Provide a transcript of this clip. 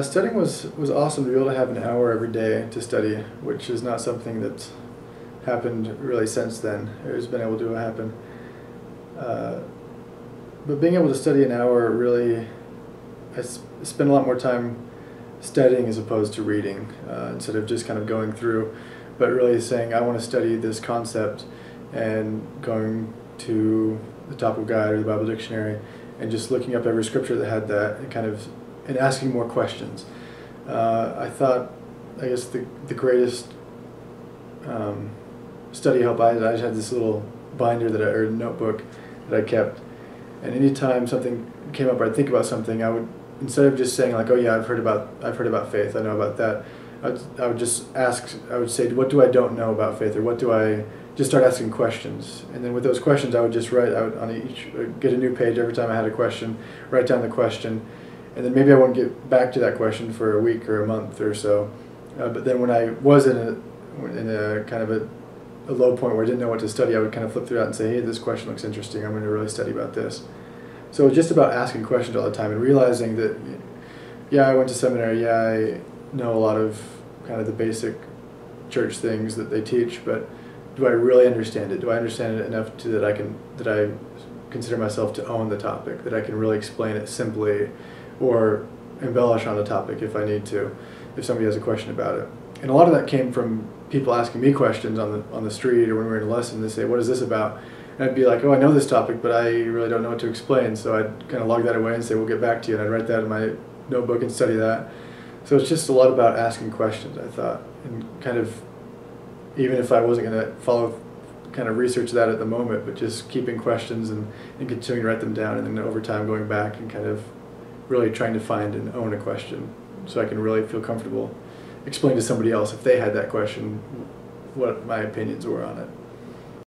Studying was awesome to be able to have an hour every day to study, which is not something that's happened really since then. It's been able to happen. But being able to study an hour really, I spend a lot more time studying as opposed to reading, instead of just kind of going through, but really saying I want to study this concept and going to the Topical Guide or the Bible Dictionary and just looking up every scripture that had that and asking more questions. I guess the greatest study help I just had this little binder or notebook that I kept, and anytime something came up or I'd think about something, I would, instead of just saying like, oh yeah, I've heard about faith, I know about that, I would just ask, I would say, what do I don't know about faith, or what do I, just start asking questions. And then with those questions I would just write out on get a new page every time I had a question, write down the question, and then maybe I wouldn't get back to that question for a week or a month or so. But then when I was in a kind of a low point where I didn't know what to study, I would kind of flip through that and say, hey, this question looks interesting, I'm going to really study about this. So it's just about asking questions all the time and realizing that, yeah, I went to seminary, yeah, I know a lot of kind of the basic church things that they teach, but do I really understand it? Do I understand it enough that I consider myself to own the topic, that I can really explain it simply or embellish on the topic if I need to, if somebody has a question about it? And a lot of that came from people asking me questions on the street or when we were in a lesson. They say, what is this about? And I'd be like, oh, I know this topic, but I really don't know what to explain. So I'd kind of log that away and say, we'll get back to you. And I'd write that in my notebook and study that. So it's just a lot about asking questions, I thought. And kind of, even if I wasn't going to kind of research that at the moment, but just keeping questions and continuing to write them down, and then over time going back and kind of really trying to find and own a question so I can really feel comfortable explaining to somebody else, if they had that question, what my opinions were on it.